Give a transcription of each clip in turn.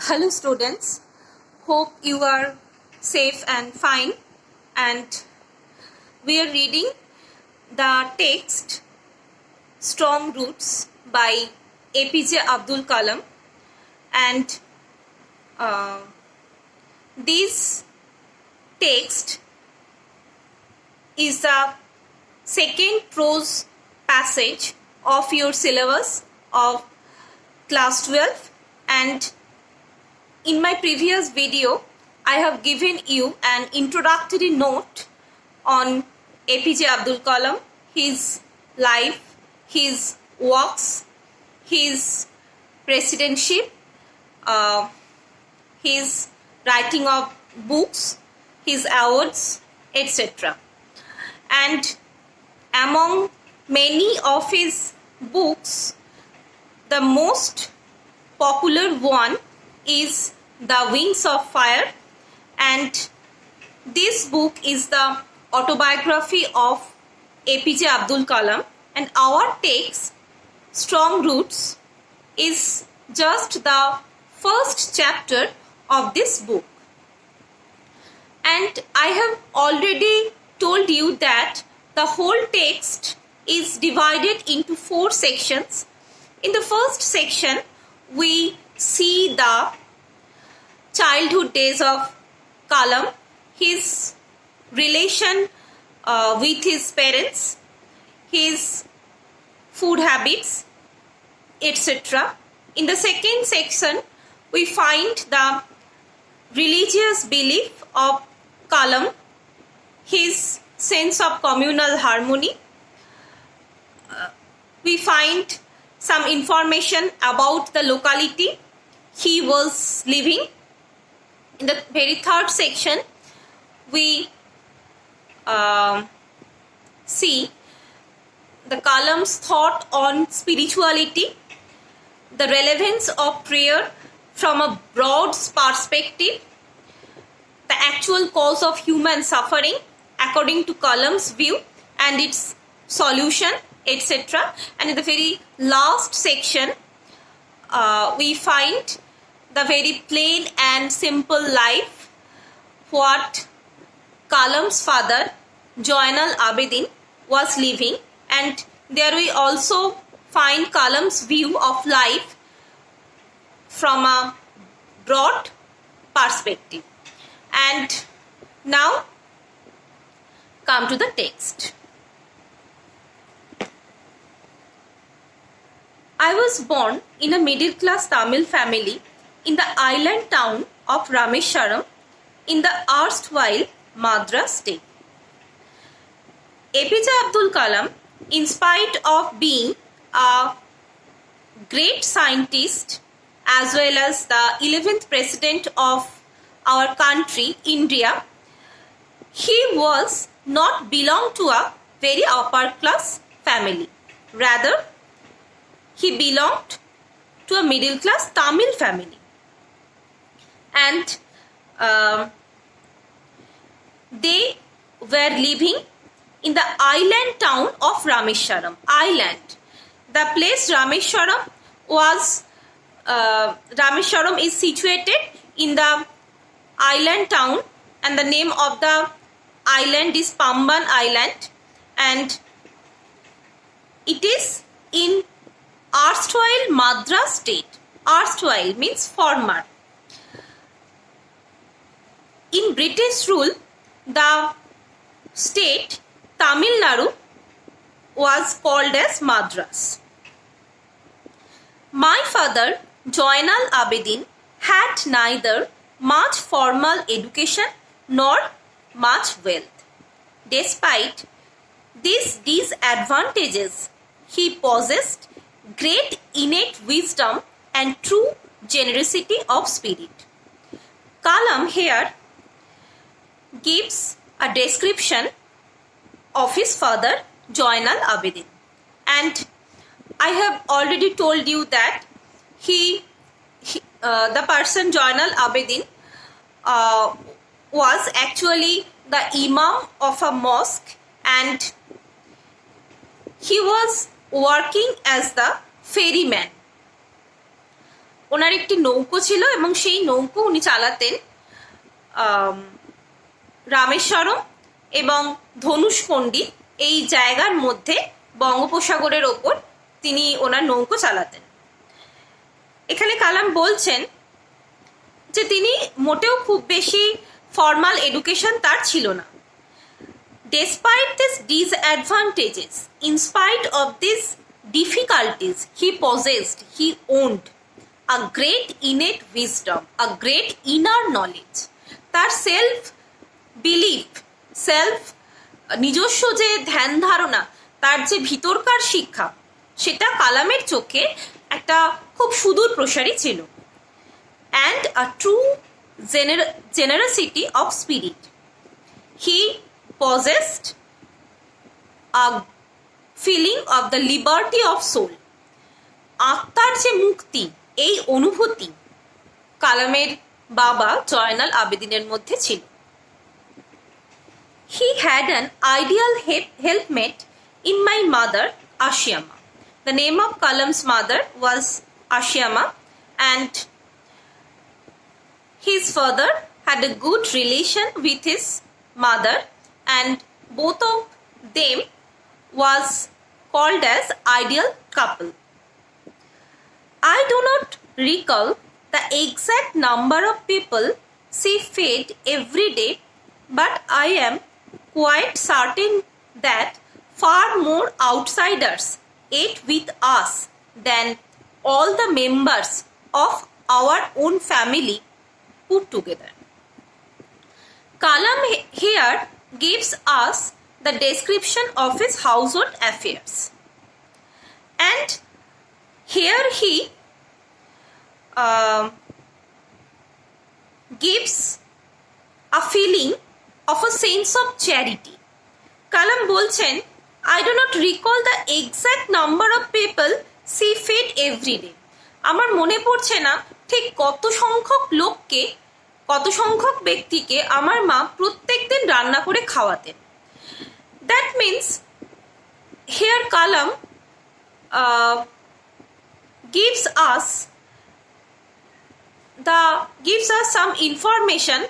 Hello students, hope you are safe and fine, and we are reading the text Strong Roots by APJ Abdul Kalam, and this text is the second prose passage of your syllabus of class 12, and in my previous video I have given you an introductory note on APJ Abdul Kalam, his life, his works, his presidentship, his writing of books, his awards, etc. And among many of his books, the most popular one is The Wings of Fire, and this book is the autobiography of APJ Abdul Kalam, and our text Strong Roots is just the first chapter of this book. And I have already told you that the whole text is divided into 4 sections. In the first section, we see the childhood days of Kalam, his relation with his parents, his food habits, etc. In the second section, we find the religious belief of Kalam, his sense of communal harmony. We find some information about the locality he was living. In the very third section, we see the Kalam's thought on spirituality, the relevance of prayer from a broad perspective, the actual cause of human suffering according to Kalam's view and its solution, etc. And in the very last section, we find the very plain and simple life what Kalam's father, Joynal Abedin, was living, and there we also find Kalam's view of life from a broad perspective. And now come to the text. I was born in a middle-class Tamil family in the island town of Rameswaram in the erstwhile Madras state. APJ Abdul Kalam, in spite of being a great scientist as well as the 11th president of our country, India, he was not belong to a very upper class family. Rather, he belonged to a middle class Tamil family. And they were living in the island town of Rameswaram. Island. The place Rameswaram was, Rameswaram is situated in the island town, and the name of the island is Pamban Island, and it is in erstwhile Madras state. Erstwhile means former. In British rule, the state Tamil Nadu was called as Madras. My father, Joynal Abedin, had neither much formal education nor much wealth. Despite these disadvantages, he possessed great innate wisdom and true generosity of spirit. Kalam here gives a description of his father, Joynal Abedin. And I have already told you that the person Joynal Abedin was actually the imam of a mosque, and he was working as the ferryman. ওনার একটি নৌকো ছিল এবং সেই নৌকো উনি চালাতেন রামেশ্বরম এবং ধনুষকোন্ডি এই জায়গার মধ্যে বঙ্গোপসাগরের ওপর তিনি ওনার নৌকো চালাতেন। এখানে কালাম বলছেন যে তিনি মোটেও খুব বেশি ফর্মাল এডুকেশন তার ছিল না। Despite these disadvantages, in spite of these difficulties, he owned a great innate wisdom, a great inner knowledge. তার নিজস্ব যে ধ্যান ধারণা, তার যে ভিতরকার শিক্ষা, সেটা কালামের চোখে একটা খুব সুদূর প্রসারী ছিল। And a true generosity of spirit. He possessed a feeling of the liberty of soul. আত্মার যে মুক্তি, এই অনুভূতি কালামের বাবা জয়নাল আবেদিনের মধ্যে ছিল। He had an ideal helpmate in my mother, Ashiama. The name of Kalam's mother was Ashiama, and his father had a good relation with his mother, and both of them was called as ideal couple. I do not recall the exact number of people she fed every day, but I am quite certain that far more outsiders ate with us than all the members of our own family put together. Kalam here gives us the description of his household affairs, and here he gives a feeling of a sense of charity. Kalam bolchen, I do not recall the exact number of people she fed every day. আমার মনে পড়ছে না ঠিক কত সংখ্যক ব্যক্তিকে আমার মা প্রত্যেক দিন রান্না করে খাওয়াতেন। That means here Kalam gives us some information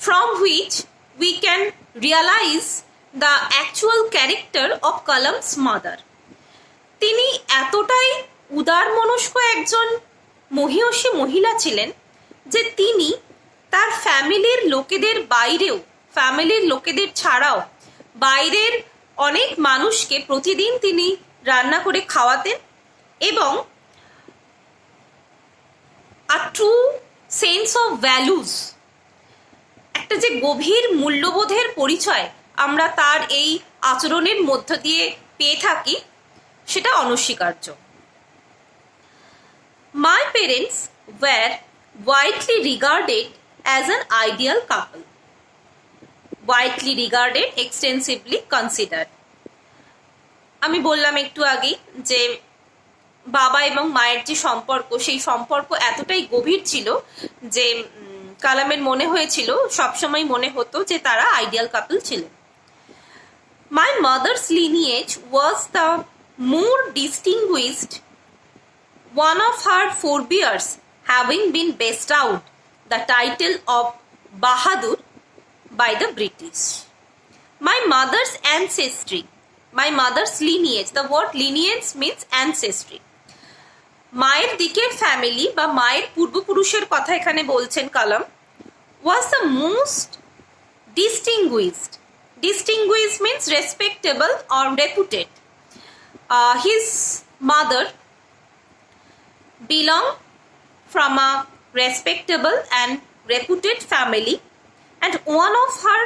from which we can realize the actual character of Kalam's mother. তিনি এতটাই উদারমনস্ক একজন মহিয়সী মহিলা ছিলেন যে তিনি তার ফ্যামিলির লোকেদের ছাড়াও বাইরের অনেক মানুষকে প্রতিদিন তিনি রান্না করে খাওয়াতেন এবং a true sense of values, একটা যে গভীর মূল্যবোধের পরিচয় আমরা তার এই আচরণের মধ্য দিয়ে পেয়ে থাকি, সেটা অনস্বীকার্য। My parents were widely regarded as an ideal couple. Widely regarded, extensively considered. আমি বললাম একটু আগেই যে বাবা এবং মায়ের যে সম্পর্ক, সেই সম্পর্ক এতটাই গভীর ছিল যে কালামের মনে হয়েছিল, সবসময় মনে হতো যে তারা আইডিয়াল কাপল ছিলেন। My mother's lineage was the more distinguished, one of her forebears having been bestowed the title of Bahadur by the British. My mother's ancestry, my mother's lineage, the word lineage means ancestry. মায়ের দিকের family বা মায়ের পূর্বপুরুষের কথা এখানে বলছেন কালাম, was the most distinguished. Distinguished means respectable or reputed. His mother belonged from a respectable and reputed family, and one of her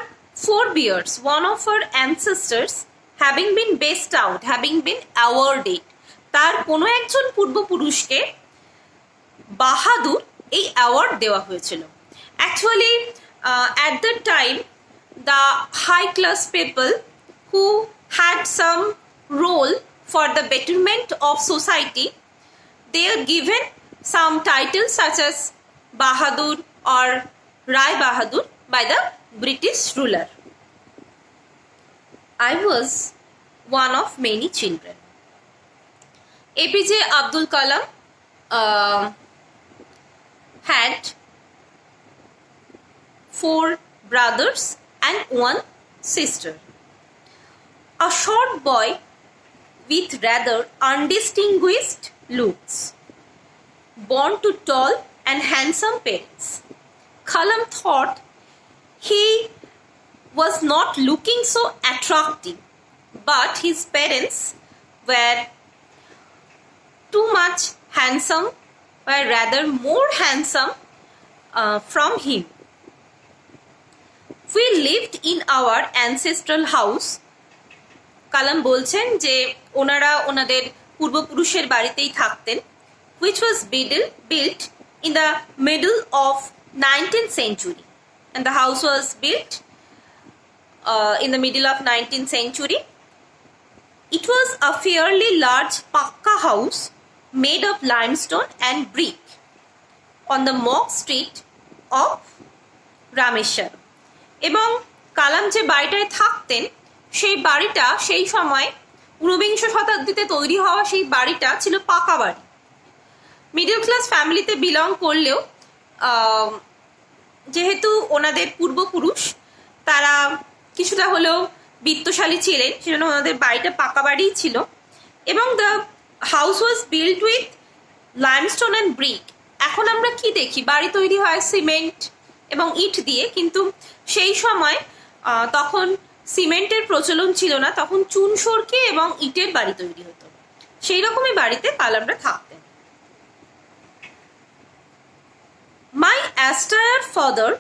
forebears, one of her ancestors, having been bestowed, having been awarded, তার কোনো একজন পূর্বপুরুষকে বাহাদুর এই award দেওয়া হয়েছিল। Actually at that time the high class people who had some role for the betterment of society, they are given some titles such as Bahadur or Rai Bahadur by the British ruler. I was one of many children. APJ Abdul Kalam had 4 brothers and 1 sister. A short boy with rather undistinguished looks, born to tall and handsome parents. Kalam thought he was not looking so attractive, but his parents were too much handsome, were rather more handsome from him. We lived in our ancestral house. কালাম বলছেন যে ওনারা ওনাদের পূর্বপুরুষের বাড়িতেই থাকতেন, which was built in the middle of 19th century, and the house was built in the middle of 19th century. It was a fairly large pakka house made of limestone and brick on the Mok Street of Rameshwar. এবং কালাম যে বাড়িটায় থাকতেন সেই বাড়িটা সেই সময় 19বিংশ শতাব্দীতে তৈরি হওয়া সেই বাড়িটা ছিল পাকা বাড়ি। মিডল ক্লাস ফ্যামিলিতে বিলং করলেও যেহেতু ওনাদের পূর্বপুরুষ তারা কিছুটা হলেও বিত্তশালী ছিলেন, সেজন্য ওনাদের বাড়িটা পাকা বাড়িই ছিল। এবং the house was build with limestone and brick. এখন আমরা কি দেখি, বাড়ি তৈরি হয় সিমেন্ট এবং ইট দিয়ে, কিন্তু সেই সময় তখন সিমেন্টের প্রচলন ছিল না, তখন চুন সরকি এবং ইটের বাড়ি তৈরি হতো। সেই রকমই বাড়িতে কালামরা থাকতেন। My austere father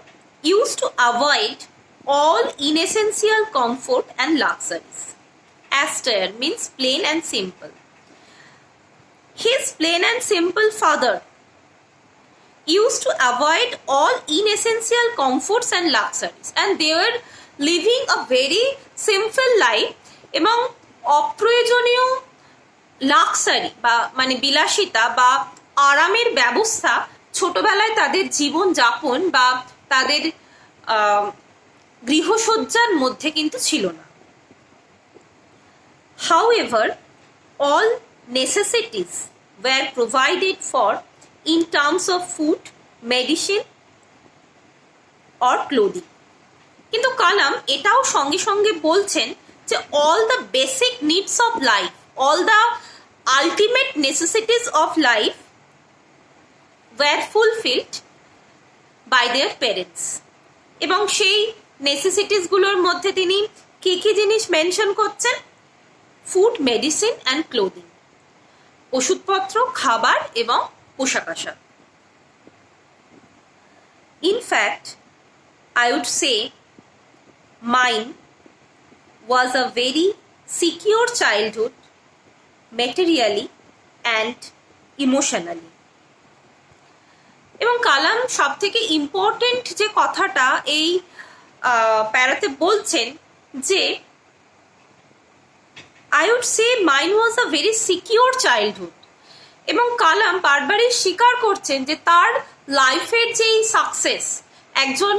used to avoid all inessential comfort and luxuries. Austere means plain and simple. His plain and simple father used to avoid all inessential comforts and luxuries, and they were living a very simple life. এবং অপ্রয়োজনীয় luxury বা মানে বিলাসিতা বা আরামের ব্যবস্থা ছোটবেলায় তাদের জীবন যাপন বা তাদের গৃহসজ্জার মধ্যে কিন্তু ছিল না। However, all necessities were provided for in terms of food, medicine or clothing. কিন্তু কালাম এটাও সঙ্গে সঙ্গে বলছেন যে all the basic needs of life, all the ultimate necessities of life were fulfilled by their parents. এবং সেই নেসেসিটিস গুলোর মধ্যে তিনি কি কি জিনিস মেনশন করছেন? ফুড, মেডিসিন অ্যান্ড ক্লোদিং, ওষুধপত্র, খাবার এবং পোশাক আশাক। In fact, I would say mine was a very secure childhood, materially and emotionally. এবং কালাম সব থেকে ইম্পর্টেন্ট যে কথাটা এই প্যারাতে বলছেন যে I would say mine was a very secure childhood. এবং কালাম বারবারই স্বীকার করছেন যে তার লাইফের যেই সাকসেস, একজন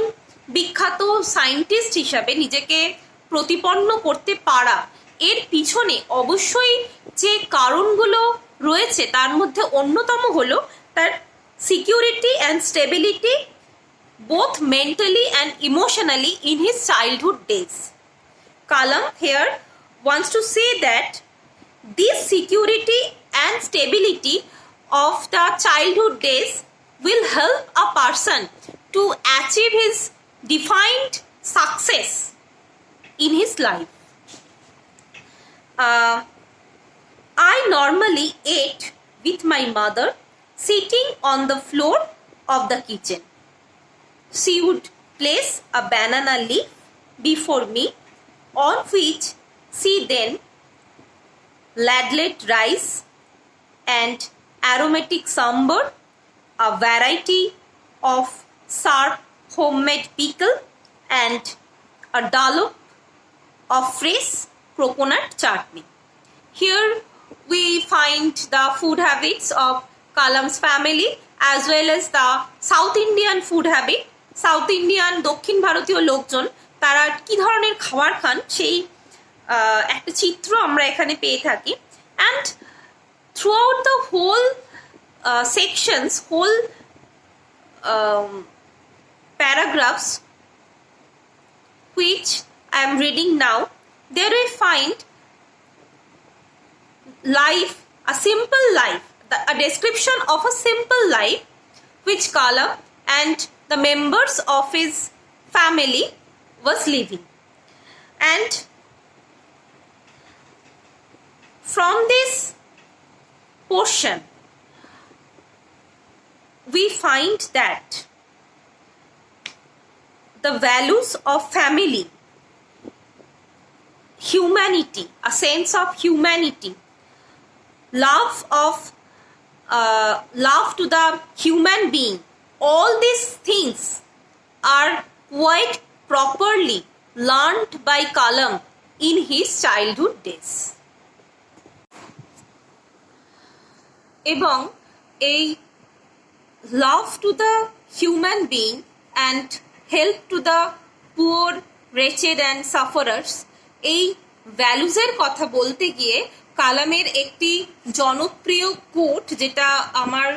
বিখ্যাত সায়েন্টিস্ট হিসাবে নিজেকে প্রতিপন্ন করতে পারা, এর পিছনে অবশ্যই যে কারণগুলো রয়েছে তার মধ্যে অন্যতম হলো তার security and stability, both mentally and emotionally in his childhood days. Kalam here wants to say that this security and stability of the childhood days will help a person to achieve his defined success in his life. I normally ate with my mother sitting on the floor of the kitchen. She would place a banana leaf before me, on which she then ladled rice and aromatic sambar, a variety of sharp homemade pickle, and a dollop of fresh coconut chutney. Here we find the food habits of Kalam's family as well as the South Indian food habit. South Indian, দক্ষিণ ভারতীয় লোকজন তারা কি ধরনের খাবার খান সেই একটা চিত্র আমরা এখানে পেয়ে থাকি। And throughout the whole sections, whole paragraphs which I am reading now, there we find life, a simple life, a description of a simple life which Kalam and the members of his family was living. And from this portion we find that the values of family, humanity, a sense of humanity, love to the human being, all these things are quite properly learned by Kalam in his childhood days. এবং এই love to the human being and help to the poor, wretched and sufferers, এই ভ্যালুজের কথা বলতে গিয়ে কালামের একটি জনপ্রিয় coat যেটা আমার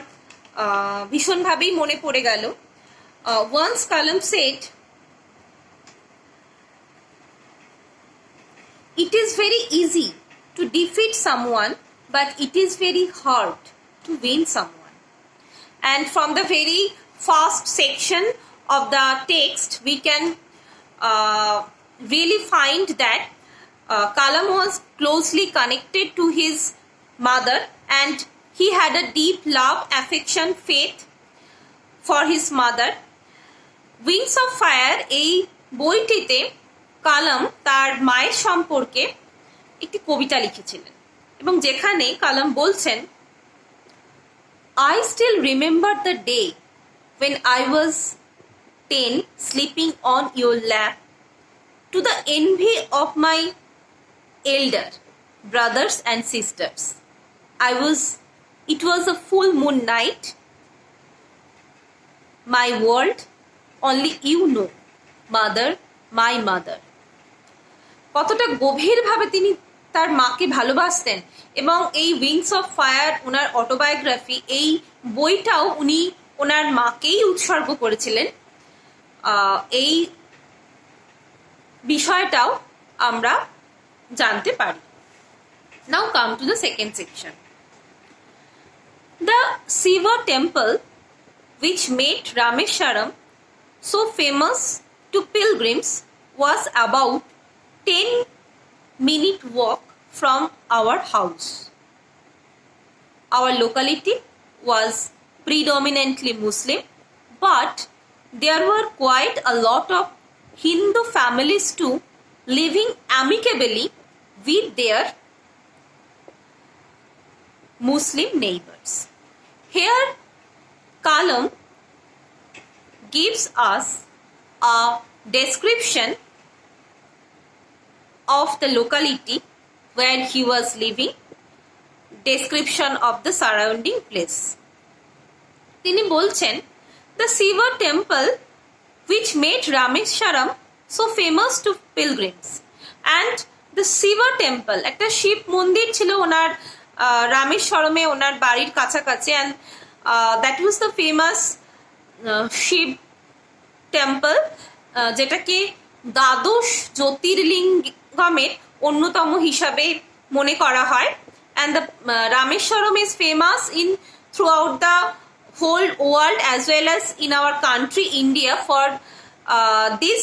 ভীষণভাবেই মনে পড়ে গেল. Once Kalam said, "It is very easy to defeat someone, but it is very hard to win someone." And from the very first section of the text, we can really find that Kalam was closely connected to his mother and he had a deep love, affection, faith for his mother. Wings of Fire এই বইটিতে কালাম তার মায়ের সম্পর্কে একটি কবিতা লিখেছিলেন এবং যেখানে কালাম বলছেন, I still remember the day when I was 10 sleeping on your lap, to the envy of my elder brothers and sisters. It was a full moon night. My world, only you know, mother, my mother. কতটা গভীরভাবে তিনি তার মাকে ভালোবাসতেন এবং এই wings of fire owner autobiography, এই বইটাও উনি ওনার মাকেই উৎসর্গ করেছিলেন। এই বিষয়টাও আমরা জানতে পারি। Now come to the second section. The Shiva temple which made Rameswaram so famous to pilgrims was about 10-minute walk from our house. Our locality was predominantly Muslim, but there were quite a lot of Hindu families too, living amicably with their Muslim neighbors. Here, Kalam gives us a description of the locality where he was living, description of the surrounding place. তিনি বলছেন, the Shiva temple which made Rameswaram so famous to pilgrims, and the Shiva temple, একটা শিব মন্দির ছিল ওনার রামেশ্বরমে, ওনার বাড়ির কাছাকাছি, and that was the famous Shiva temple, যেটাকে দ্বাদশ জ্যোতির্লিঙ্গমের অন্যতম হিসাবে মনে করা হয়, and the Rameshwaram is famous in throughout the whole world as well as in our country India for this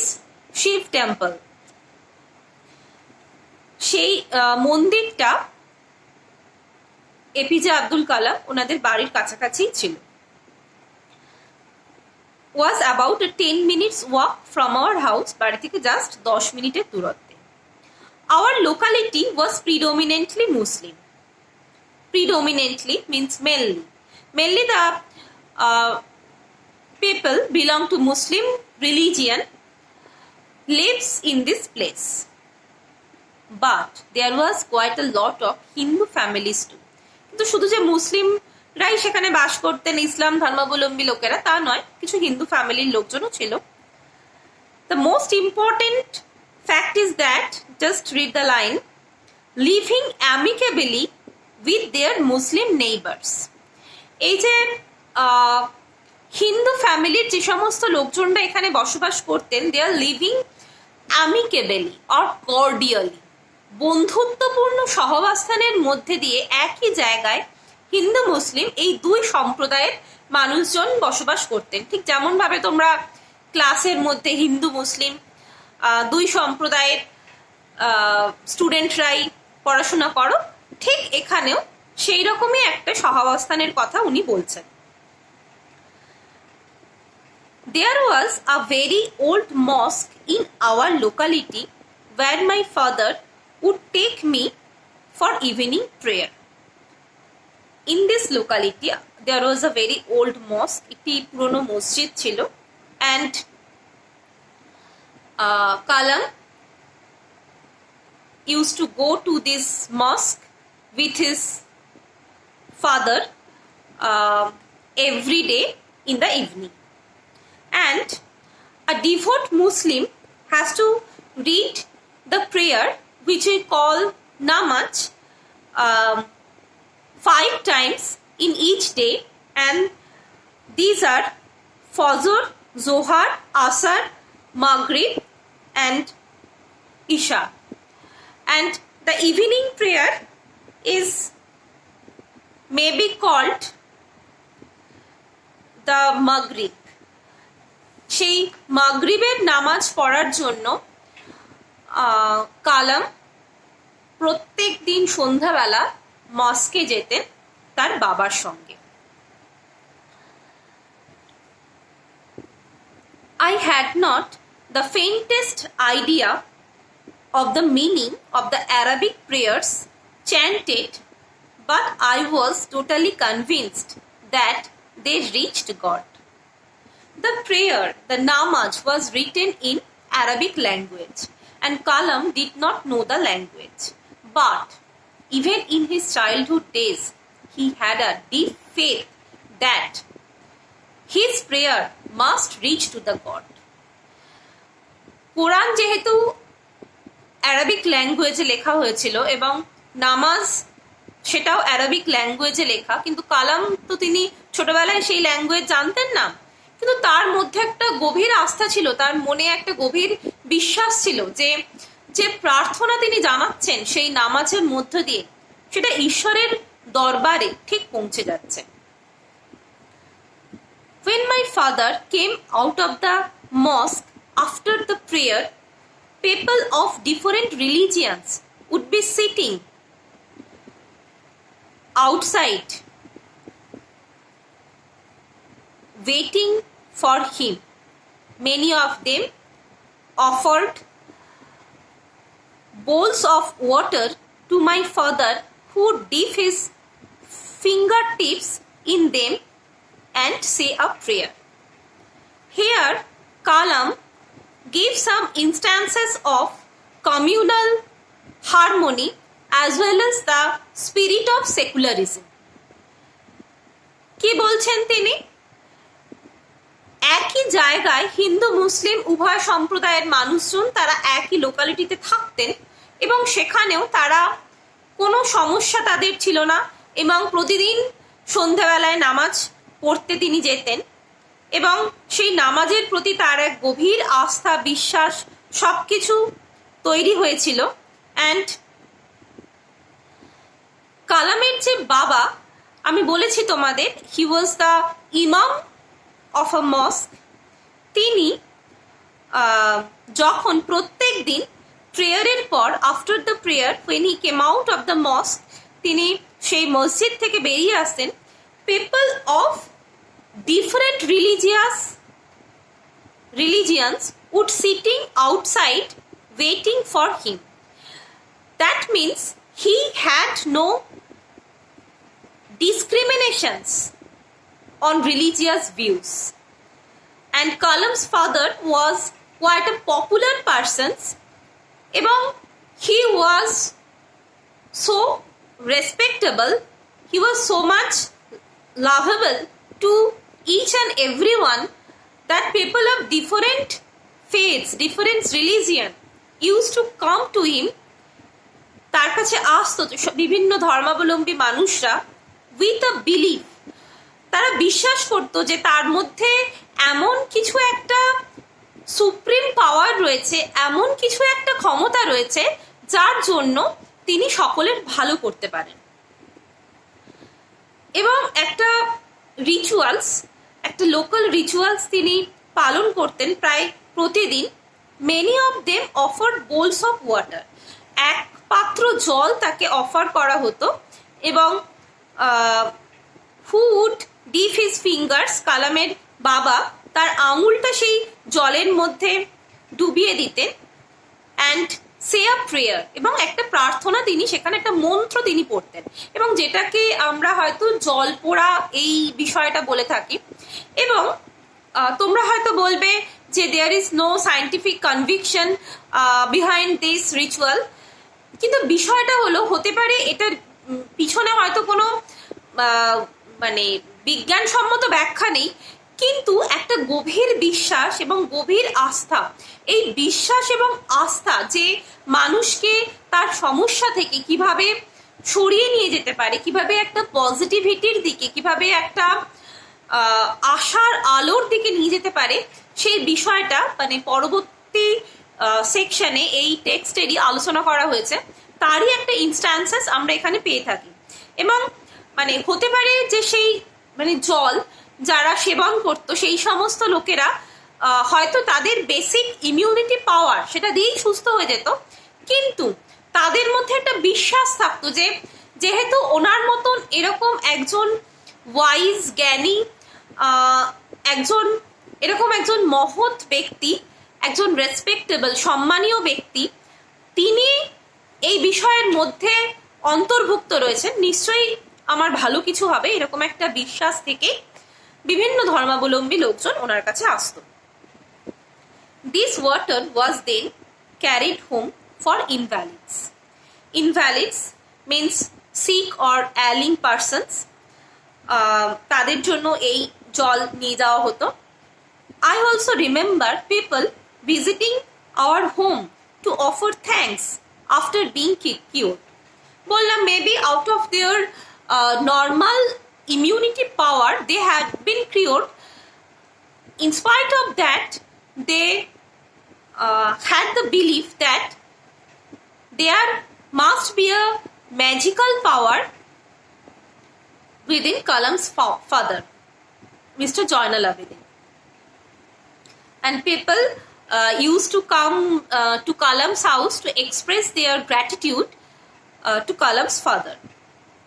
Shiv temple. সেই মন্দিরটা এপিজে আব্দুল কালাম ওনাদের বাড়ির কাছাকাছি ছিল। was about a 10 minutes walk from our house, বাড়ি থেকে জাস্ট 10 মিনিটের দূরত্বে। Our locality was predominantly Muslim. Predominantly means mainly. Mainly the people belong to Muslim religion lives in this place. But there was quite a lot of Hindu families too. কিন্তু শুধু যে মুসলিমরাই সেখানে বাস করতেন, ইসলাম ধর্মাবলম্বী লোকেরা তা নয়, কিছু হিন্দু ফ্যামিলির লোকজনও ছিল। The most important fact is that, just read the line, living amicably with their Muslim neighbors. এই যে হিন্দু ফ্যামিলির যে সমস্ত লোকজনরা এখানে বসবাস করতেন, দে আর লিভিং অ্যামিকেবলি অর কর্ডিয়ালি, বন্ধুত্বপূর্ণ সহাবস্থানের মধ্যে দিয়ে একই জায়গায় হিন্দু মুসলিম এই দুই সম্প্রদায়ের মানুষজন বসবাস করতেন। ঠিক যেমনভাবে তোমরা ক্লাসের মধ্যে হিন্দু মুসলিম দুই সম্প্রদায়ের স্টুডেন্টরাই পড়াশোনা করো, ঠিক এখানেও সেই রকমই একটা সহাবস্থানের কথা উনি বলছেন। There was a very old mosque in our locality where my father would take me for evening prayer. In this locality, there was a very old mosque. একটি পুরনো মসজিদ ছিল, and Kalam used to go to this mosque with his father every day in the evening. And a devout Muslim has to read the prayer which we call namaz 5 times in each day, and these are Fajr, Zohar, Asar, Maghrib and Isha. And the evening prayer is maybe called the Maghrib. সেই মাগরিবের নামাজ পড়ার জন্য কালাম প্রত্যেক দিন সন্ধ্যাবেলা মস্কে যেতেন তার বাবার সঙ্গে। I had not the faintest idea of the meaning of the Arabic prayers chanted, but I was totally convinced that they reached God. The prayer, the namaz, was written in Arabic language, and Kalam did not know the language. But even in his childhood days, he had a deep faith that his prayer must reach to the God. কোরআন যেহেতু Arabic ল্যাঙ্গুয়েজে লেখা হয়েছিল এবং নামাজ সেটাও Arabic ল্যাঙ্গুয়েজে লেখা, কিন্তু কালাম তো তিনি ছোটবেলায় সেই ল্যাঙ্গুয়েজ জানতেন না, কিন্তু তার মধ্যে একটা গভীর আস্থা ছিল, তার মনে একটা গভীর বিশ্বাস ছিল যে যে প্রার্থনা তিনি জানাচ্ছেন সেই নামাজের মধ্য দিয়ে সেটা ঈশ্বরের দরবারে ঠিক পৌঁছে যাচ্ছে। When my father came out of the mosque after the prayer, people of different religions would be sitting outside waiting for him. Many of them offered bowls of water to my father, who would dip his fingertips in them and say a prayer. Here, Kalam gave some instances of communal harmony as well as the spirit of secularism. কি বলছেন তিনি? একই জায়গায় হিন্দু মুসলিম উভয় সম্প্রদায়ের মানুষজন তারা একই লোকালিটিতে থাকতেন এবং সেখানেও তারা কোনো সমস্যা তাদের ছিল না, এবং প্রতিদিন সন্ধ্যাবেলায় নামাজ পড়তে তিনি যেতেন এবং সেই নামাজের প্রতি তার এক গভীর আস্থা বিশ্বাস সব কিছু তৈরি হয়েছিল। অ্যান্ড কালামের যে বাবা, আমি বলেছি তোমাদের, হি ওয়াজ দ্য ইমাম অফ আ মস্ক। তিনি যখন প্রত্যেক দিন প্রেয়ারের পর, after the prayer, when he came out of the mosque, তিনি সেই মসজিদ থেকে বেরিয়ে আসতেন, people of different religions would sitting outside waiting for him. That means he had no discriminations on religious views. And Kalam's father was quite a popular person, এবং he was so respectable, he was so much lovable to each and everyone that people of different faiths, different religion used to come to him. তার কাছে আসতো বিভিন্ন ধর্মাবলম্বী মানুষরা with a belief তারা বিশ্বাস করতো যে তার মধ্যে এমন কিছু একটা সুপ্রিম পাওয়ার রয়েছে, এমন কিছু একটা ক্ষমতা রয়েছে যার জন্য তিনি সকলের ভালো করতে পারেন। এবং একটা রিচুয়ালস, একটা লোকাল রিচুয়ালস তিনি পালন করতেন প্রায় প্রতিদিন। Many of them offered bowls of water, এক পাত্র জল তাকে অফার করা হতো এবং who would dip his fingers, কালামের বাবা তার আঙুলটা সেই জলের মধ্যে ডুবিয়ে দিতেন, অ্যান্ড সে আ প্রেয়ার, এবং একটা প্রার্থনা তিনি সেখানে, একটা মন্ত্র তিনি পড়তেন, এবং যেটাকে আমরা হয়তো জল পোড়া এই বিষয়টা বলে থাকি। এবং তোমরা হয়তো বলবে যে there is no scientific conviction behind this ritual, কিন্তু বিষয়টা হলো, হতে পারে এটার পিছনে হয়তো কোনো মানে বিজ্ঞানসম্মত ব্যাখ্যা নেই, কিন্তু একটা গভীর বিশ্বাস এবং গভীর আস্থা, এই বিশ্বাস এবং আস্থা যে মানুষকে তার সমস্যা থেকে কিভাবে সরিয়ে নিয়ে যেতে পারে, কিভাবে একটা পজিটিভিটির দিকে, কিভাবে একটা আশার আলোর দিকে নিয়ে যেতে পারে, সেই বিষয়টা মানে পরবর্তী সেকশনে এই টেক্সটেরই আলোচনা করা হয়েছে, তারই একটা ইনস্ট্যান্সেস আমরা এখানে পেয়ে থাকি। এবং মানে হতে পারে যে সেই মানে জল যারা সেবন করতো সেই সমস্ত লোকেরা হয়তো তাদের বেসিক ইমিউনিটি পাওয়ার সেটা দিয়েই সুস্থ হয়ে যেত, কিন্তু তাদের মধ্যে একটা বিশ্বাস থাকতো যে যেহেতু ওনার মতন এরকম একজন ওয়াইজ, জ্ঞানী, একজন এরকম একজন মহৎ ব্যক্তি, একজন রেসপেক্টেবল, সম্মানীয় ব্যক্তি, তিনি এই বিষয়ের মধ্যে অন্তর্ভুক্ত রয়েছেন, নিশ্চয়ই আমার ভালো কিছু হবে, এরকম একটা বিশ্বাস থেকে বিভিন্ন ধর্মাবলম্বী লোকজন ওনার কাছে আসতো। This water was then carried home for invalids. Invalids means sick or ailing persons. তাদের জন্য এই জল নিয়ে যাওয়া হতো। I also remember people visiting our home to offer thanks after being cured. বললাম maybe out of their normal immunity power they had been cured. In spite of that, they had the belief that there must be a magical power within Kalam's father, Mr. Joynal Abidin. And people used to come to Kalam's house to express their gratitude to Kalam's father.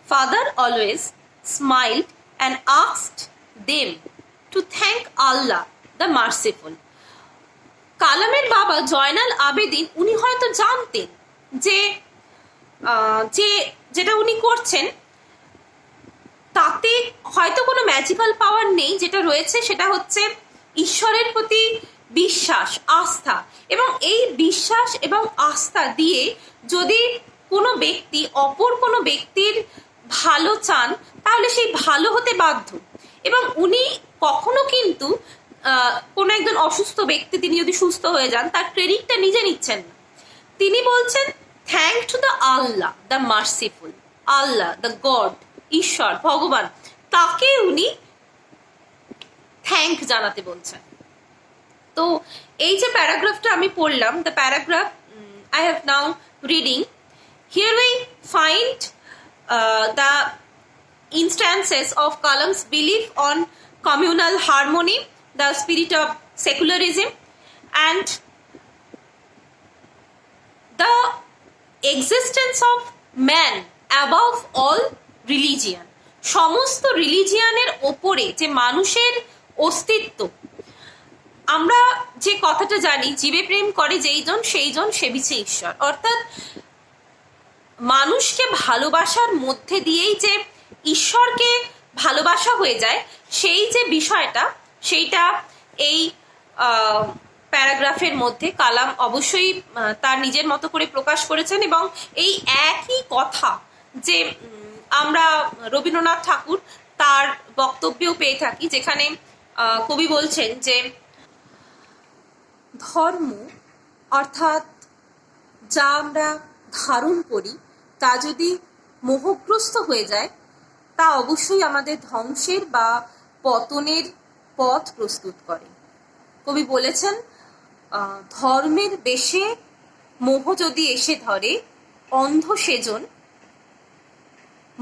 Father always smiled and asked them to thank Allah, the merciful. কালামের বাবা জয়নাল আবেদিন উনি হয়তো জানতেন যে যেটা উনি করছেন তাতে হয়তো কোনো ম্যাজিক্যাল পাওয়ার নেই, যেটা রয়েছে সেটা হচ্ছে ঈশ্বরের প্রতি বিশ্বাস, আস্থা, এবং এই বিশ্বাস এবং আস্থা দিয়ে যদি কোনো ব্যক্তি অপর কোনো ব্যক্তির ভালো চান তাহলে সেই ভালো হতে বাধ্য। এবং উনি কখনো কিন্তু কোনো একজন অসুস্থ ব্যক্তি তিনি যদি সুস্থ হয়ে যান তার ক্রেডিটটা নিজে নিচ্ছেন না, তিনি বলছেন thank to the Allah the merciful, Allah the god, ঈশ্বর, ভগবান, তাকে উনি থ্যাংক জানাতে বলছেন। তো এই যে প্যারাগ্রাফটা আমি পড়লাম, the paragraph I have now reading, here we find the instances of Kalam's belief on communal harmony, the spirit of secularism, and the existence of man above all religion. সমস্ত রিলিজিয়ানের ওপরে যে মানুষের অস্তিত্ব, আমরা যে কথাটা জানি জীবে প্রেম করে যেইজন সেইজন সেবিছে ঈশ্বর, অর্থাৎ মানুষকে ভালোবাসার মধ্যে দিয়েই যে ঈশ্বরকে ভালোবাসা হয়ে যায়, সেই যে বিষয়টা সেইটা এই প্যারাগ্রাফের মধ্যে কালাম অবশ্যই তার নিজের মতো করে প্রকাশ করেছেন। এবং এই একই কথা যে আমরা রবীন্দ্রনাথ ঠাকুর তার বক্তব্যেও পেয়ে থাকি, যেখানে কবি বলছেন যে ধর্ম অর্থাৎ যা আমরা ধারণ করি তা যদি মোহগ্রস্ত হয়ে যায় তা অবশ্যই আমাদের ধ্বংসের বা পতনের পথ প্রস্তুত করে। কবি বলেছেন, ধর্মের বেশে মোহ যদি এসে ধরে, অন্ধ সেজন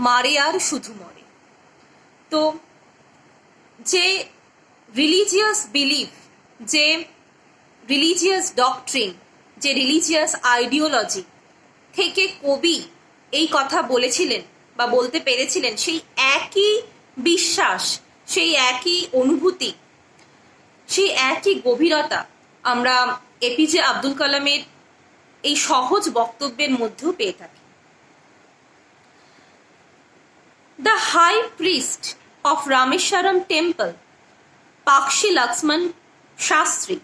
মারে আর শুধু মরে। তো যে রিলিজিয়াস বিলিফ, যে রিলিজিয়াস ডক্ট্রিন, যে রিলিজিয়াস আইডিওলজি থেকে কবি এই কথা বলেছিলেন বা বলতে পেরেছিলেন, সেই একই বিশ্বাস, সেই একই অনুভূতি, সেই একই গভীরতা আমরা এপিজে আব্দুল কালামের এই সহজ বক্তব্যের মধ্যেও পেয়ে থাকি। The high priest of Rameshwaram temple, Pakshi Lakshman Shastri,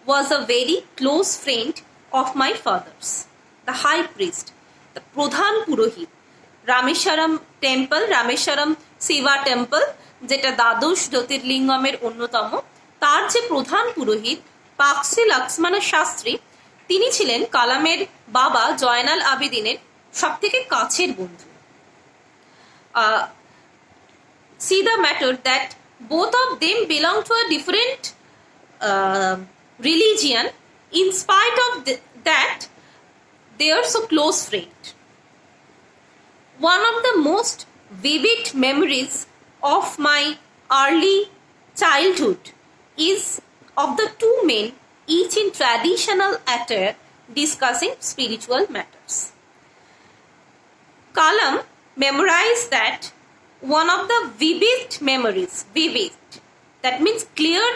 was a very close friend of my father's. The high priest, the প্রধান পুরোহিত, রামেশ্বরম টেম্পল, রামেশ্বরম শিবা টেম্পল, যেটা দ্বাদশ জ্যোতির্লিঙ্গমের অন্যতম, তার যে প্রধান পুরোহিত পাকসি লক্ষ্মণ শাস্ত্রী, তিনি ছিলেন কালামের বাবা জয়নাল আবেদিনের সব থেকে কাছের বন্ধু। See the matter that both of them belong to a different religion. In spite of that, they are so close friends. One of the most vivid memories of my early childhood is of the two men, each in traditional attire, discussing spiritual matters. Kalam memorized that one of the vivid memories, vivid, that means clear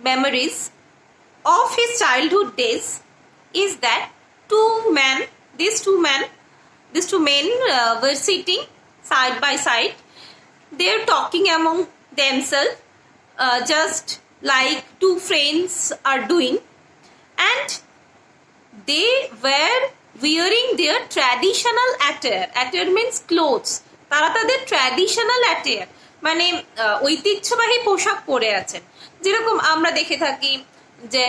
memories of his childhood days, is that these two men were sitting side by side. They're talking among themselves, just like two friends are doing, and they were wearing their traditional attire. Attire means clothes. তারা তাদের traditional অ্যাটেয়ার, মানে ঐতিহ্যবাহী পোশাক পরে আছেন। যেরকম আমরা দেখে থাকি যে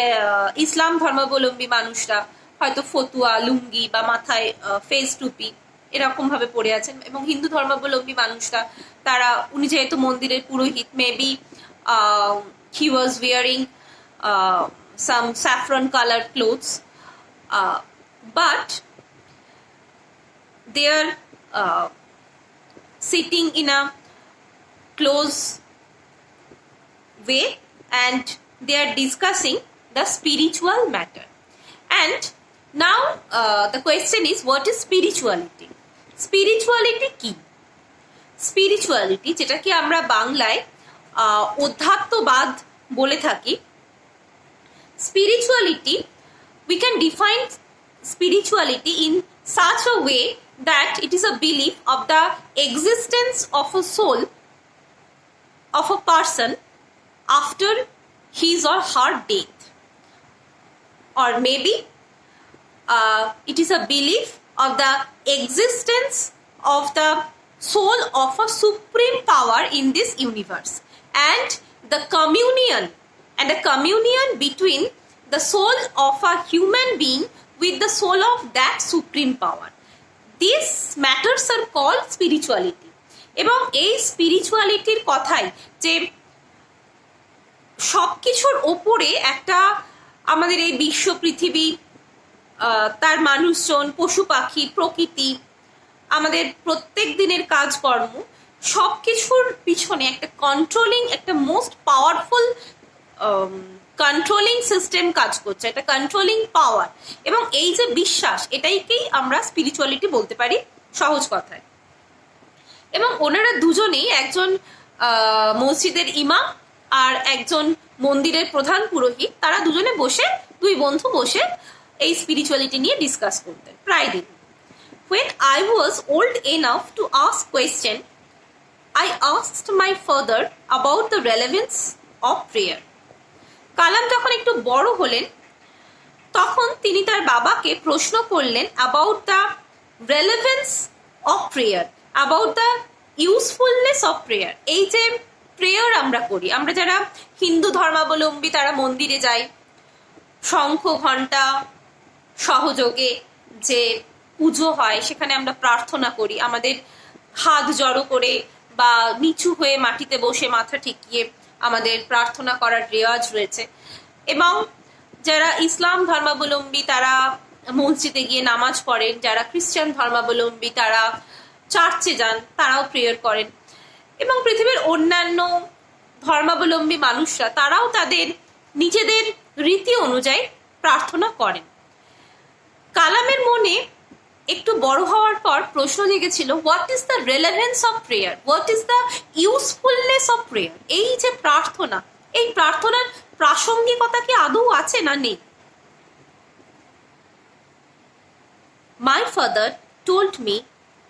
ইসলাম ধর্মাবলম্বী মানুষরা হয়তো ফতুয়া, লুঙ্গি বা মাথায় ফেস টুপি এরকম ভাবে পরে আছেন, এবং হিন্দু ধর্মাবলম্বী মানুষরা, তারা, উনি যেহেতু মন্দিরের পুরোহিত, maybe he was wearing some saffron colour clothes, but they are sitting in a close way and they are discussing the spiritual matter. And now the question is, what is spirituality? Spirituality কি? Spirituality, যেটাকে আমরা বাংলায় অধ্যাত্মবাদ বলে থাকি, spirituality, we can define spirituality in such a way that it is a belief of the existence of a soul of a person after his or her death, or maybe it is a belief of the existence of the soul of a supreme power in this universe, and the communion between the soul of a human being with the soul of that supreme power. These matters are called spirituality. এবং এই স্পিরিচুয়ালিটির কথাই, যে সব কিছুর ওপরে একটা আমাদের এই বিশ্ব পৃথিবী, তার মানুষজন, পশু পাখি, প্রকৃতি, আমাদের প্রত্যেক দিনের কাজকর্ম, সব কিছুর পিছনে একটা কন্ট্রোলিং, একটা মোস্ট পাওয়ারফুল কন্ট্রোলিং সিস্টেম কাজ করছে, একটা কন্ট্রোলিং পাওয়ার। এবং এই যে বিশ্বাস, এটাইকেই আমরা স্পিরিচুয়ালিটি বলতে পারি সহজ কথায়। এবং ওনারা দুজনেই, একজন মসজিদের ইমাম আর একজন মন্দিরের প্রধান পুরোহিত, তারা দুজনে বসে, দুই বন্ধু বসে এই স্পিরিচুয়ালিটি নিয়ে ডিসকাস করতেন প্রায় দিন। When I was old enough to ask question, I asked my father about the relevance of prayer. কালাম যখন একটু বড় হলেন, তখন তিনি তার বাবাকে প্রশ্ন করলেন about the relevance of prayer, about the usefulness of prayer. এই যে প্রেয়ার আমরা করি, আমরা যারা হিন্দু ধর্মাবলম্বী, তারা মন্দিরে যাই, শঙ্খ ঘণ্টা সহযোগে যে পুজো হয়, সেখানে আমরা প্রার্থনা করি, আমাদের হাত জড়ো করে বা নিচু হয়ে মাটিতে বসে মাথা ঠেকিয়ে আমাদের প্রার্থনা করার রেওয়াজ রয়েছে। এবং যারা ইসলাম ধর্মাবলম্বী তারা মসজিদে গিয়ে নামাজ পড়েন, যারা খ্রিস্টান ধর্মাবলম্বী তারা চার্চে যান, তারাও প্রেয়ার করেন। এবং পৃথিবীর অন্যান্য ধর্মাবলম্বী মানুষরা তারাও তাদের নিজেদের রীতি অনুযায়ী প্রার্থনা করেন। কালামের মনে একটু বড় হওয়ার পর প্রশ্ন জেগেছিল, what is the relevance of prayer, what is the usefulness of prayer. এই যে প্রার্থনা, এই প্রার্থনার প্রাসঙ্গিকতা কি আদৌ আছে না নেই? My father told me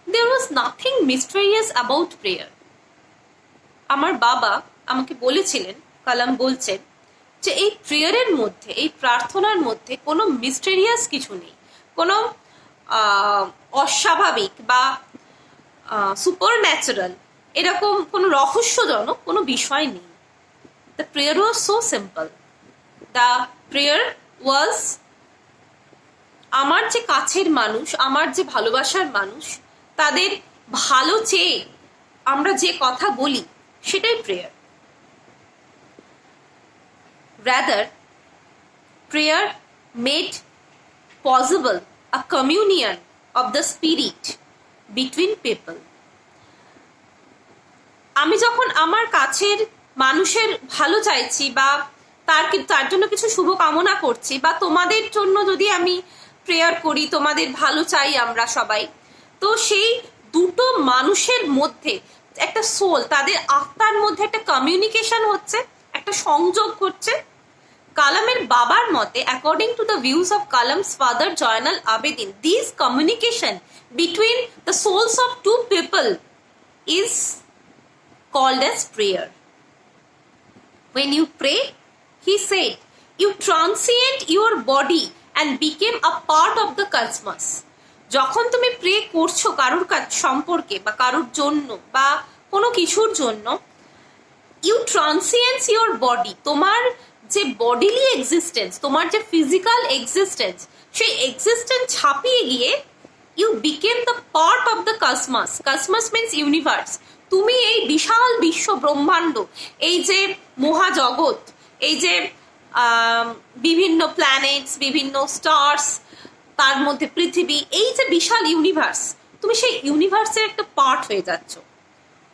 there was nothing mysterious about prayer. আমার বাবা আমাকে বলেছিলেন, কালাম বলছেন, যে এই প্রেয়ারের মধ্যে, এই প্রার্থনার মধ্যে কোনো মিস্টেরিয়াস কিছু নেই, কোনো অস্বাভাবিক বা সুপার ন্যাচারাল এরকম কোনো রহস্যজনক কোনো বিষয় নেই। The prayer was so simple. The prayer was আমার যে কাছের মানুষ, আমার যে ভালোবাসার মানুষ, তাদের ভালো চেয়ে আমরা যে কথা বলি সেটাই prayer. Rather, prayer made possible a communion of the spirit between people. আমি যখন আমার কাছের মানুষের ভালো চাইছি বা তার জন্য কিছু শুভ কামনা করছি, বা তোমাদের জন্য যদি আমি প্রেয়ার করি, তোমাদের ভালো চাই আমরা সবাই, তো সেই দুটো মানুষের মধ্যে একটা সোল, তাদের আত্মার মধ্যে একটা কমিউনিকেশন হচ্ছে, একটা সংযোগ হচ্ছে। কালামের বাবার মতে, according to the views of Kalam's father Joynal Abedin, this communication between the souls of two people is called as prayer. When you pray, he said, you transcend your body and became a part of the cosmos. যখন তুমি pray করছো কারোর সম্পর্কে বা কারোর জন্য বা কোনো কিছুর জন্য, you transcend your body, তোমার যে বডিলি এক্সিস্টেন্স, তোমার যে ফিজিক্যাল এক্সিস্টেন্স, সেই এক্সিস্টেন্স ছাপিয়ে গিয়ে you became the part of the cosmos. Cosmos means universe. তুমি এই বিশাল বিশ্ব ব্রহ্মাণ্ড, এই যে মহাজগৎ, এই যে বিভিন্ন প্ল্যানেটস, বিভিন্ন স্টার্স, তার মধ্যে পৃথিবী, এই যে বিশাল ইউনিভার্স, তুমি সেই ইউনিভার্সের একটা পার্ট হয়ে যাচ্ছ।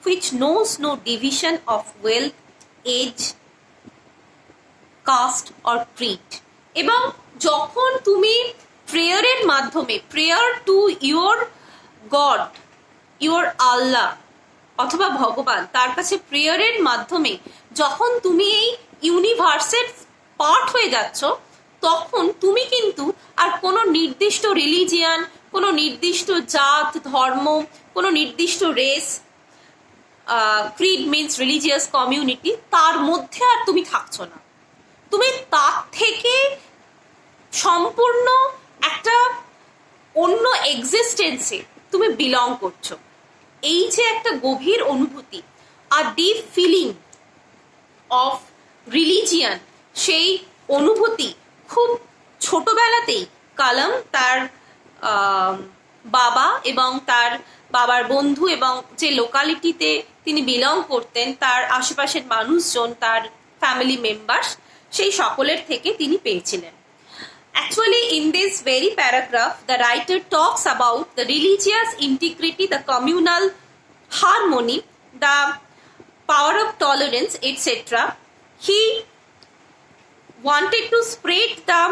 which knows no division of wealth, age, caste or creed. এবং যখন তুমি প্রেয়ারের মাধ্যমে, prayer to your God, your Allah অথবা ভগবান, তার কাছে প্রেয়ারের মাধ্যমে যখন তুমি এই ইউনিভার্সের পার্ট হয়ে যাচ্ছ, তখন তুমি কিন্তু আর কোনো নির্দিষ্ট রিলিজিয়ান, কোনো নির্দিষ্ট জাত, ধর্ম, কোনো নির্দিষ্ট race, Creed means religious community, তার মধ্যে আর তুমি থাকছো না। তুমি তার থেকে সম্পূর্ণ একটা অন্য এক্সিস্টেন্সে তুমি বিলং করছো। এই যে একটা গভীর অনুভূতি, আর ডিপ ফিলিং অফ রিলিজিয়ান, সেই অনুভূতি খুব ছোটবেলাতেই কালাম তার বাবা এবং তার বাবার বন্ধু এবং যে লোকালিটিতে তিনি বিলং করতেন, তার আশেপাশের মানুষজন, তার ফ্যামিলি মেম্বার্স, সেই সকলের থেকে তিনি পেয়েছিলেন। Actually, in this very paragraph, the writer talks about the religious integrity, the communal harmony, the power of tolerance, etc. He wanted to spread the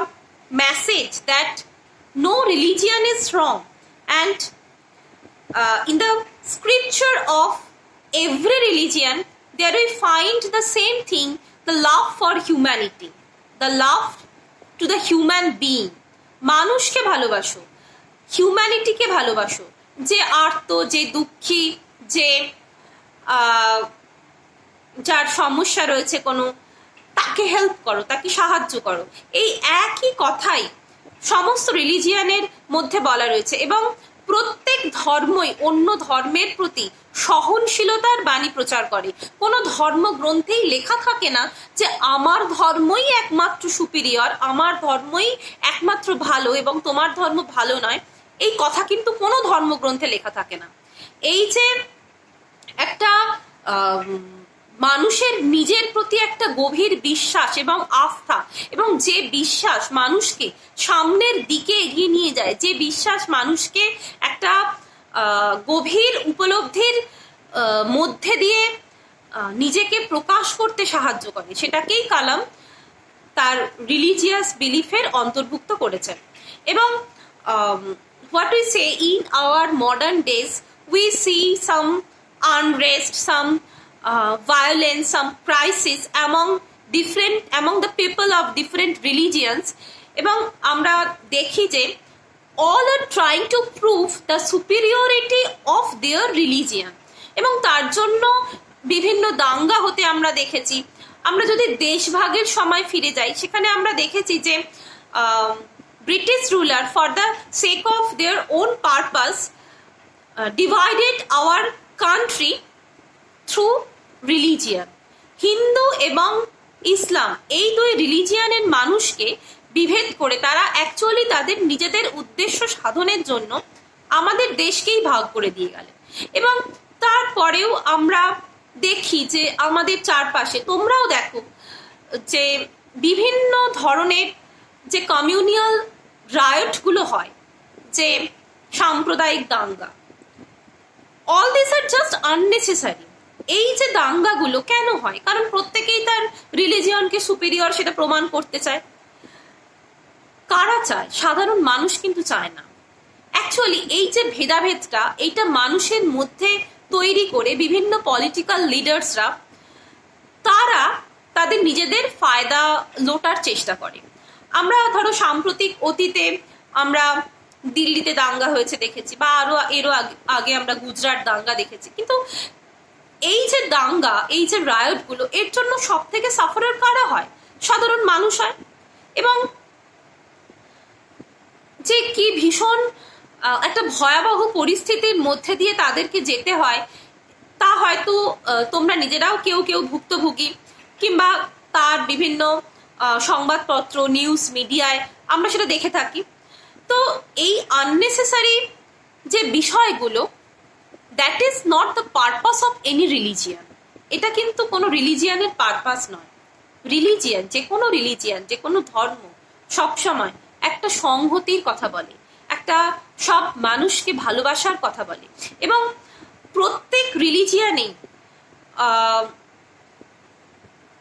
message that no religion is wrong, and in the scripture of every religion, there we find the same thing, the love for humanity, the love to the human being. মানুষকে ভালোবাসো, হিউম্যানিটিকে ভালোবাসো, যে আর্ত, যে দুঃখী, যে যার সমস্যা রয়েছে কোনো, তাকে হেল্প করো, তাকে সাহায্য করো। এই একই কথাই সমস্ত রিলিজিয়ানের মধ্যে বলা রয়েছে, এবং প্রত্যেক ধর্মই অন্য ধর্মের প্রতি সহনশীলতার বাণী প্রচার করে। কোনো ধর্মগ্রন্থেই লেখা থাকে না যে আমার ধর্মই একমাত্র সুপিরিয়র, আমার ধর্মই একমাত্র ভালো এবং তোমার ধর্ম ভালো নয়। এই কথা কিন্তু কোনো ধর্মগ্রন্থে লেখা থাকে না। এই যে একটা মানুষের নিজের প্রতি একটা গভীর বিশ্বাস এবং আস্থা, এবং যে বিশ্বাস মানুষকে সামনের দিকে এগিয়ে নিয়ে যায়, যে বিশ্বাস মানুষকে একটা গভীর উপলব্ধির মধ্যে দিয়ে নিজেকে প্রকাশ করতে সাহায্য করে, সেটাকেই কালাম তার রিলিজিয়াস বিলিফের অন্তর্ভুক্ত করেছেন। এবং what we say in our modern days, we see some unrest, some violence, some crisis among the people of different religions, এবং আমরা দেখি যে all are trying to prove the superiority of their religion, এবং তার জন্য বিভিন্ন দাঙ্গা হতে আমরা দেখেছি। আমরা যদি দেশভাগের সময় ফিরে যাই, সেখানে আমরা দেখেছি যে British ruler for the sake of their own purpose divided our country through religion. Hindu এবং ইসলাম এই দুই রিলিজিয়ানের মানুষকে বিভেদ করে তারা অ্যাকচুয়ালি তাদের নিজেদের উদ্দেশ্য সাধনের জন্য আমাদের দেশকেই ভাগ করে দিয়ে গেলেন। এবং তারপরেও আমরা দেখি যে আমাদের চারপাশে, তোমরাও দেখো যে বিভিন্ন ধরনের যে কমিউনিয়াল রায়টগুলো হয়, যে সাম্প্রদায়িক দাঙ্গা, all this are just unnecessary. এই যে দাঙ্গাগুলো কেন হয়? কারণ প্রত্যেকেই তার রিলিজিয়নকে সুপিরিয়র সেটা প্রমাণ করতে চায়। কারা চায়? সাধারণ মানুষ কিন্তু চায় না। অ্যাকচুয়ালি এই যে ভেদাভেদটা, এইটা মানুষের মধ্যে তৈরি করে বিভিন্ন পলিটিক্যাল লিডার্সরা তারা তাদের নিজেদের ফায়দা লোটার চেষ্টা করে। আমরা ধরো সাম্প্রতিক অতীতে আমরা দিল্লিতে দাঙ্গা হয়েছে দেখেছি, বা এরও আগে আমরা গুজরাট দাঙ্গা দেখেছি। কিন্তু এই যে দাঙ্গা, এই যে রায়টগুলো, এর জন্য সব থেকে সাফারার কারা হয়? সাধারণ মানুষ হয়। এবং যে কি ভীষণ একটা ভয়াবহ পরিস্থিতির মধ্যে দিয়ে তাদেরকে যেতে হয়, তা হয়তো তোমরা নিজেরাও কেউ কেউ ভুক্তভোগী, কিংবা তার বিভিন্ন সংবাদপত্র, নিউজ মিডিয়ায় আমরা সেটা দেখে থাকি। তো এই আননেসেসারি যে বিষয়গুলো, that is not the purpose of any religion. এটা কিন্তু কোনো রিলিজিয়ানের পারপাস নয়। রিলিজিয়ান, যে কোনো ধর্ম সবসময় একটা সংহতির কথা বলে, একটা সব মানুষকে ভালোবাসার কথা বলে। এবং প্রত্যেক রিলিজিয়ানেই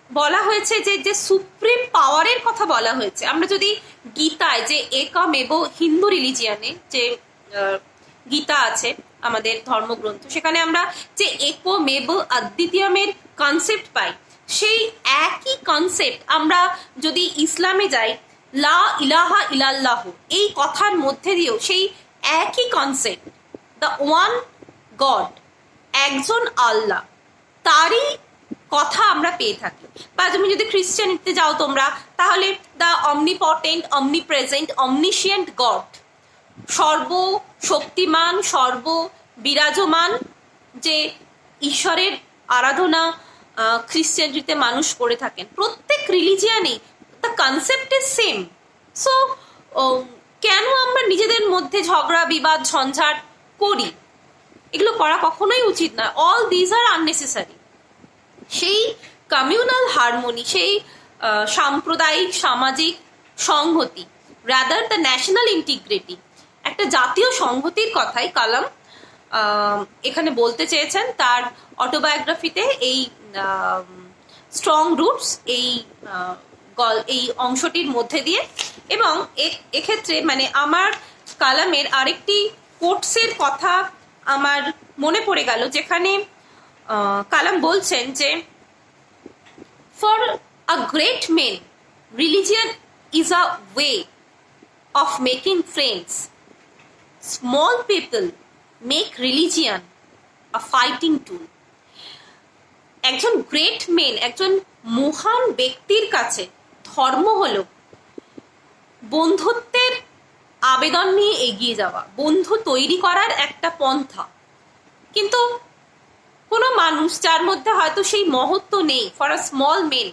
বলা হয়েছে যে সুপ্রিম পাওয়ারের কথা বলা হয়েছে। আমরা যদি গীতায়, যে একমেব হিন্দু রিলিজিয়ানে যে গীতা আছে আমাদের ধর্মগ্রন্থ, সেখানে আমরা যে একমেব অদ্বিতীয়মের কনসেপ্ট পাই, সেই একই কনসেপ্ট আমরা যদি ইসলামে যাই, লা ইলাহা ইল্লাল্লাহ, এই কথার মধ্যে দিয়েও সেই একই কনসেপ্ট, দ্য ওয়ান গড, একজন আল্লাহ, তারই কথা আমরা পেয়ে থাকি। বা তুমি যদি খ্রিস্টানিতে যাও তোমরা, তাহলে দ্য অমনিপটেন্ট, অমনিপ্রেজেন্ট, অমনিশিয়েন্ট গড, সর্বশক্তিমান, সর্ববিরাজমান যে ঈশ্বরের আরাধনা খ্রিস্টানিতে মানুষ করে থাকেন। প্রত্যেক রিলিজিয়ানেই the concept is same. So কেন আমরা নিজেদের মধ্যে ঝগড়া, বিবাদ, ঝঞ্ঝাট করি? এগুলো করা কখনোই উচিত নয়। All these are unnecessary. সেই কমিউনাল হারমোনি, সেই সাম্প্রদায়িক সামাজিক সংহতি, রাদার দ্য ন্যাশনাল ইন্টিগ্রিটি, একটা জাতীয় সংহতির কথাই কালাম এখানে বলতে চেয়েছেন তার অটোবায়োগ্রাফিতে। এই স্ট্রং রুটস, এই অংশটির মধ্যে দিয়ে। এবং এক্ষেত্রে মানে আমার কালামের আরেকটি কোটসের কথা আমার মনে পড়ে গেল, যেখানে কালাম বলছেন যে for a great men religion is a way of making friends, small people make religion a fighting tool. একজন গ্রেট মেন, একজন মহান ব্যক্তির কাছে ধর্ম হলো বন্ধুত্বের আবেদন নিয়ে এগিয়ে যাওয়া, বন্ধু তৈরি করার একটা পন্থা। কিন্তু কোনো মানুষ যার মধ্যে হয়তো সেই মহত্ব নেই, for a small men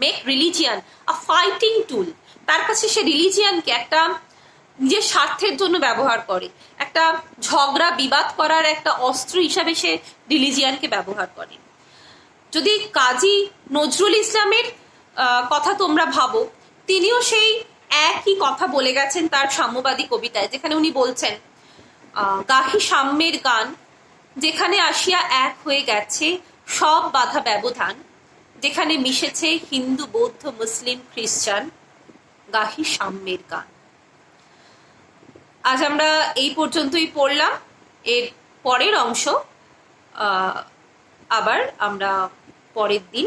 make religion a fighting tool, তার কাছে সে রিলিজিয়ানকে একটা নিজের স্বার্থের জন্য ব্যবহার করে, একটা ঝগড়া বিবাদ করার একটা অস্ত্র হিসাবে সে রিলিজিয়ানকে ব্যবহার করে। যদি কাজী নজরুল ইসলামের কথা তোমরা ভাবো, তিনিও সেই একই কথা বলে গেছেন তার সাম্যবাদী কবিতায়, যেখানে উনি বলছেন গাহি সাম্যের গান, যেখানে আসিয়া এক হয়ে গেছে সব বাধা ব্যবধান, যেখানে মিশেছে হিন্দু বৌদ্ধ মুসলিম খ্রিস্টান, গাহি সাম্যের গান। আজ আমরা এই পর্যন্তই পড়লাম। এর পরের অংশ আবার আমরা পরের দিন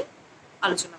আলোচনা